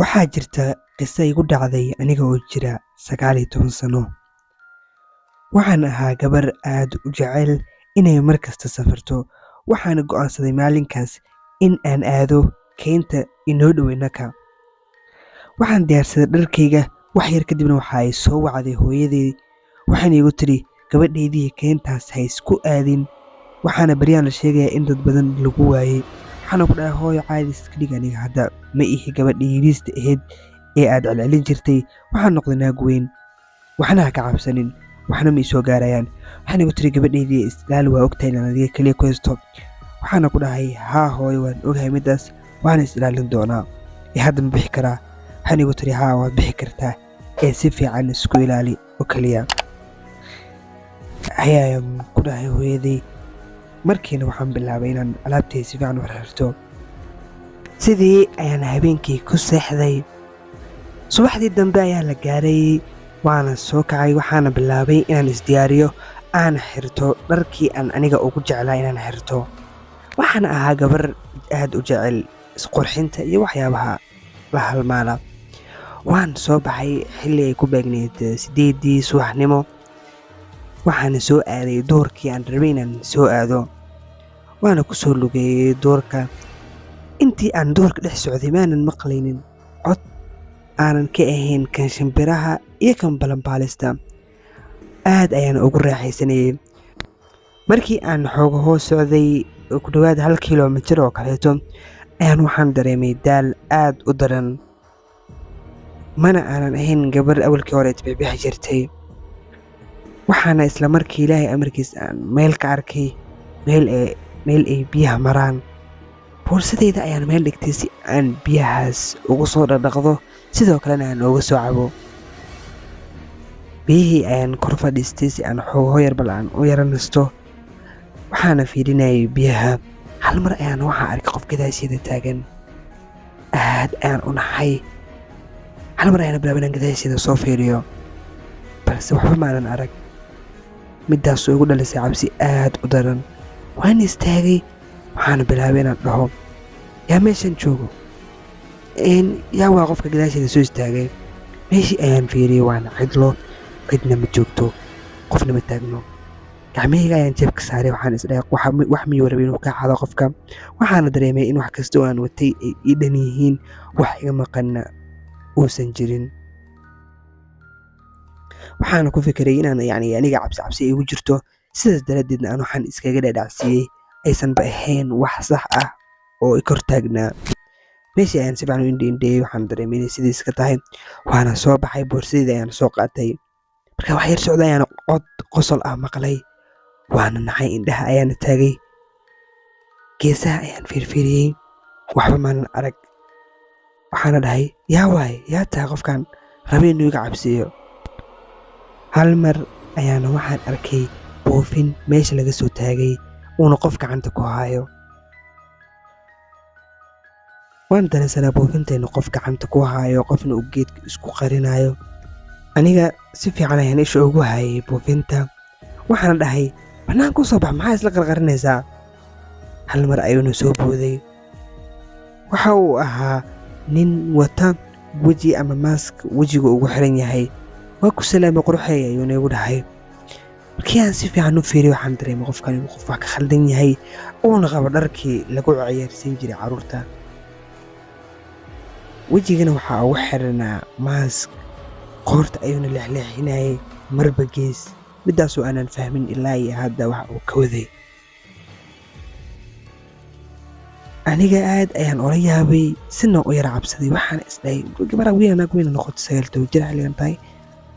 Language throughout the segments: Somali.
waxaa jirta qiso igu dhacday aniga oo jira 19 sano. Waxaan ahaa gabar aad u jecel inay mar kasta safarto. Waxaan go'aansaday maalinkaas in aan aado keynta inoo dhow innaka. Waxaan diyaarsaday dharkayga, wax yar kadibna waxa ay soo wacday hooyaday. Waxaan igu tiri gabadhaydii keyntaas ha isku aadin. Waxaana baryaan la sheegayaa in dad badan lagu waayay. waxaan ku dhahay hooyo caadi iska dhig aniga hadda ma ihi gabadhii yariista ahayd ee aad celcelin jirtay. Waxaan noqday naag weyn, waxna ha ka cabsanin, waxna ma isoo gaarayaan. waxaan igu tiri gabadhaydii islaal waa ogtahay inaan adiga kaliya ku haysto. waxaana ku dhahay haa hooyo waan ogahay midaas, waana islaalin doonaa. hadda ma bixi karaa? waxaan igu tiri haa waad bixi kartaa, ee si fiican isku ilaali oo kaliya. ayaan ku dhahay hooyaday. markiina waxaan bilaabay inaan alaabtay si fiican u xirxirto. sidii ayaan habeenkii ku seexday. subaxdii dambe ayaa la gaaray, waana soo kacay. waxaana bilaabay inaan isdiyaariyo, aan xirto dharkii aan aniga ugu jeclaa inaan xirto. waxaan ahaa gabar aad u jecel isqurxinta iyo waxyaabaha la halmaala. waan soo baxay xilli ay ku beegneyd 8 subaxnimo. waxaana soo aaday doorkii aan rabay inaan soo aado. waana ku soo lugeeyay doorka. intii aan doorka dhex socday maanan maqlaynin cod aanan ka ahayn kan shimbiraha iyo kan balanbaalista. aad ayaan ugu raaxaysanayay. markii aan xooga hoos socday ku dhowaad 1 kiiloomitir oo kaleeto ayaan waxaan dareemay daal aad u daran. mana aanan ahayn gabar awalkii hore isbixbixi jirtay. waxaana isla markii ilaahay amarkiis aan meel ka arkay, meel ay biyaha maraan. boorsadayda ayaan meel dhigtay si aan biyahaas ugu soo dhaqdo, sidoo kalena aan uga soo cabo. biyihii ayaan kor fadhiistay si aan xoogo yar bal aan u yara nasto. waxaana fiirinayay biyaha. hal mar ayaan waxaa arkay qof gadaasheeda taagan. aad ayaan u naxay. hal mar ayaan bilaabay inaan gadaasheeda soo fiiriyo, balse waxba maanan arag. midaasoo igu dhalisay cabsi aad u daran. waan istaagay. waxaana bilaabay inaan dhaho yaa meeshan joogo, yaa waa qofka gadaasheeda soo istaagay. meeshii ayaan fiiriyey, waana cidlo, cidna ma joogto, qofna ma taagno. gacmahayga ayaan jeebka saaray. waxaan isdhahay wax miyuu rabay inuu ka xado qofka. waxaana dareemay in wax kasta oo aan watay ay ii dhan yihiin, wax iga maqanna uusan jirin. waxaana ku fikiray inaan aniga cabsi igu jirto, sidaas daraaddeedna aan waxaan iskaga dhaadhacsiiyey aysanba ahayn wax sax ah oo i kor taagnaa. meeshii ayaan si fiican u indhiindheeyey. waxaan dareemay inay sidiis ka tahay. waana soo baxay, boorsadayda ayaan soo qaatay. marka wax yar socda ayaan cod qosol ah maqlay. waana naxay, indhaha ayaana taagay. geesaha ayaan fiirfiiriyey, waxba maanan arag. waxaana dhahay yaa waaye, yaa tahay qofkan rabay inuu iga cabsiiyo. hal mar ayaana waxaan arkay buufin meesha laga soo taagay, uuna qof gacanta ku haayo. waan dareensanaa buufintayna qof gacanta ku haayo, qofna uu geedka isku qarinayo. aniga si fiican ayaan isha ugu hayay buufinta. waxaana dhahay bannaanka u soo bax, maxaa isla qarqarinaysaa? hal mar ayuuna soo booday. waxa uu ahaa nin wata weji ama maask wejiga ugu xiran yahay. waa ku salaamay quruxay ayuuna igu dhahay. markii aan si fiican u fiiriyey, waxaan dareemay qofkan inuu qof wax ka khaldan yahay, uuna qabo dharkii lagu ciyaarsiin jiray carruurta. wejigana waxaa ugu xiranaa maask, qoorta ayuuna leexleexinayay marba gees. midaasoo aanan fahmin ilaa iyo hadda waxa uu ka waday. aniga aad ayaan ula yaabay, sina u yara cabsaday. waxaan isdhahay gabar naag weyna noqotay 19 jir xilligan tahay,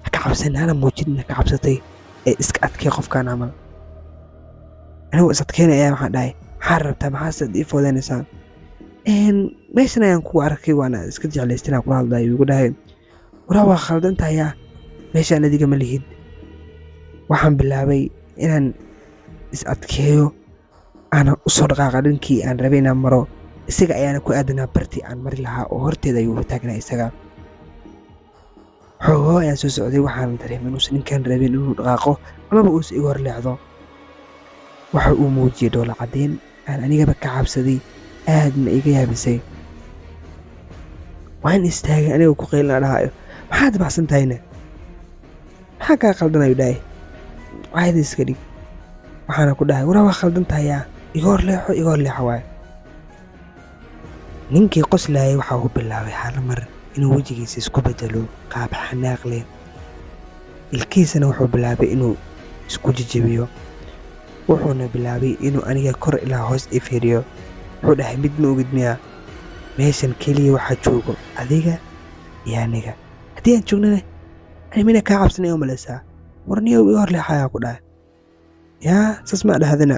ha ka cabsan, hana muujin ka cabsatay, ee iska adkay qofkan camal. anigoo is adkeynaya waxaan dhahay maxaa rabtaa, maxaasaad ii foodeynaysaa? meeshan ayaan kugu arkay, waana iska jeclaysteen aan kula hadlayo. igu dhahay waraa waa khaldan tahaya, meeshaan adiga ma lihid. waxaan bilaabay inaan is adkeeyo, aanan u soo dhaqaaqa dhankii aan rabay inaan maro. isaga ayaana ku aadanaa bartii aan mari lahaa, oo horteeda ayuu taagnaa isaga. xoogoo ayaan soo socday. waxaan dareemay inuusan ninkan rabin inuu dhaqaaqo amaba uusa iga horleexdo. waxa uu muujiyey dhoola caddeyn aan anigaba ka cabsaday, aadna iga yaabisay. waan istaagay anigoo ku qaylina dhahayo maxaad baxsan tahayna maxaa kaa khaldanayo dhahay caadi iska dhig waxaana ku dhahay waraa waa khaldan tahayaa igoor leexo waaye ninkii qoslayay waxa uu bilaabay hal mar inuu wejigiisa isku bedelo qaab xanaaq leh ilkiisana wuxuu bilaabay inuu isku jijibiyo wuxuuna bilaabay inuu aniga kor ilaa hoos i fiiriyo wuxuu dhahay mid ma ogid miyaa meeshan keliya waxaa joogo adiga iyo aniga haddii aan joognana mina kaa cabsanay oo malaysaa warniyow iga hor leexayaa ku dhahay yaa saas maa dhahdana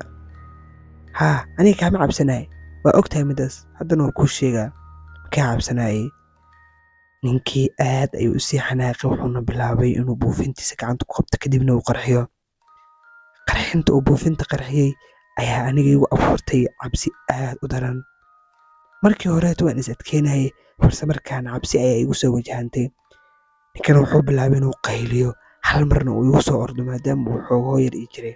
haa aniga kaama cabsanaay waa og tahay middaas haddana waa kuu sheegaa kaa cabsanaayey ninkii aad ayuu usii xanaaqay wuxuuna bilaabay inuu buufintiisa gacanta ku qabto kadibna uu qarxiyo qarxinta uu buufinta qarxiyey ayaa aniga igu abuurtay cabsi aad u daran markii horeeto waan is adkeynayay balse markaan cabsi ayaa igu soo wajahantay ninkana wuxuu bilaabay inuu qayliyo hal marna uu igu soo ordo maadaama uu xoogoo yar ii jiray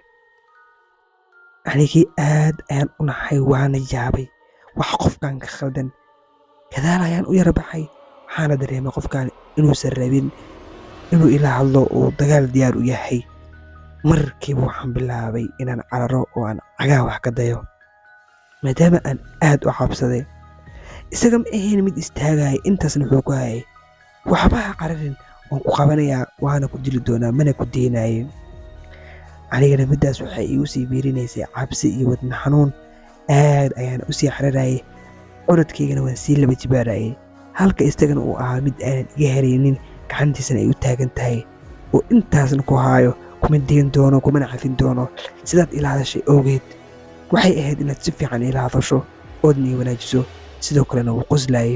anigii aad ayaan u naxay waana yaabay wax qofkan ka khaldan gadaal ayaan u yara baxay waxaana dareemay qofkan inuusan rabin inuu ila hadlo uu dagaal diyaar u yahay markiiba waxaan bilaabay inaan cararo oo aan cagaha wax ka dayo maadaama aan aad u cabsaday isaga ma ahayn mid istaagaya intaasna wuxuu ku hayay waxbaha cararin waan ku qabanayaa waana ku dili doonaa mana ku deynaye anigana middaas waxay igu sii biirinaysay cabsi iyo wadna xanuun aad ayaan u sii xararayay orodkaygana waan sii laba jibaarayay halka isagana uu ahaa mid aanan iga heraynin gacantiisana ay u taagan tahay oo intaasna ku haayo kuma deyn doono kumana cafin doono sidaad ila hadashay awgeed waxay ahayd inaad si fiican ila hadasho oodna ii wanaajiso sidoo kalena wuu qoslayay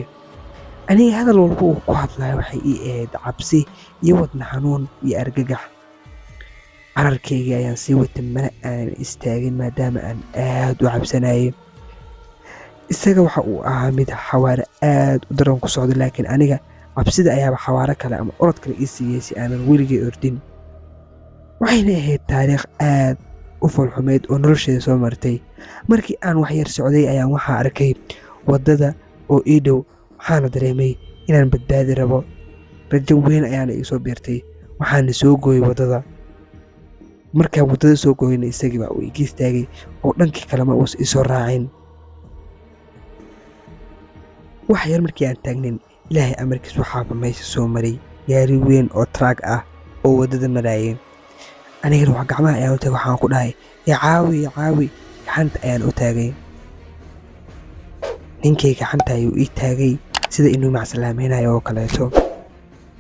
aniga hadal walba uu ku hadlayo waxay ii ahayd cabsi iyo wadna xanuun iyo argagax cararkaygii ayaan sii watay mana aanan istaagin maadaama aan aad u cabsanayay isaga waxa uu ahaa mid xawaare aad u daran ku socdo laakiin aniga cabsida ayaaba xawaare kale ama orod kale ii siiyey si aanan weligay ordin waxayna ahayd taariikh aad u foolxumeyd oo nolosheeda soo martay markii aan wax yar socday ayaan waxaa arkay waddada oo ii dhow waxaana dareemay inaan badbaadi rabo rajo weyn ayaana ii soo biirtay waxaana soo gooyey waddada markaan waddada soo gooyna isagii baa uu iga istaagay oo dhankii kalema uusa ii soo raacin wax yar markii aan taagnin ilaahay amarkiis waxaaba meesha soo maray gaari weyn oo taraag ah oo waddada maraayay anigana wax gacmaha ayaan u taagay waxaan ku dhahay caawi gacanta ayaan u taagay ninkay gacanta ayuu ii taagay sida inuu macsalaamaynayo oo kaleeto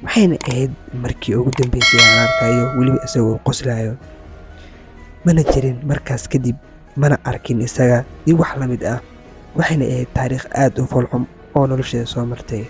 waxayna ahayd markii ugu dambeysay aan arkayo weliba isagoo qoslayo mana jirin markaas kadib mana arkin isaga iyo wax la mid ah waxayna ahayd taariikh aad u foolxum oo nolosheeda soo martay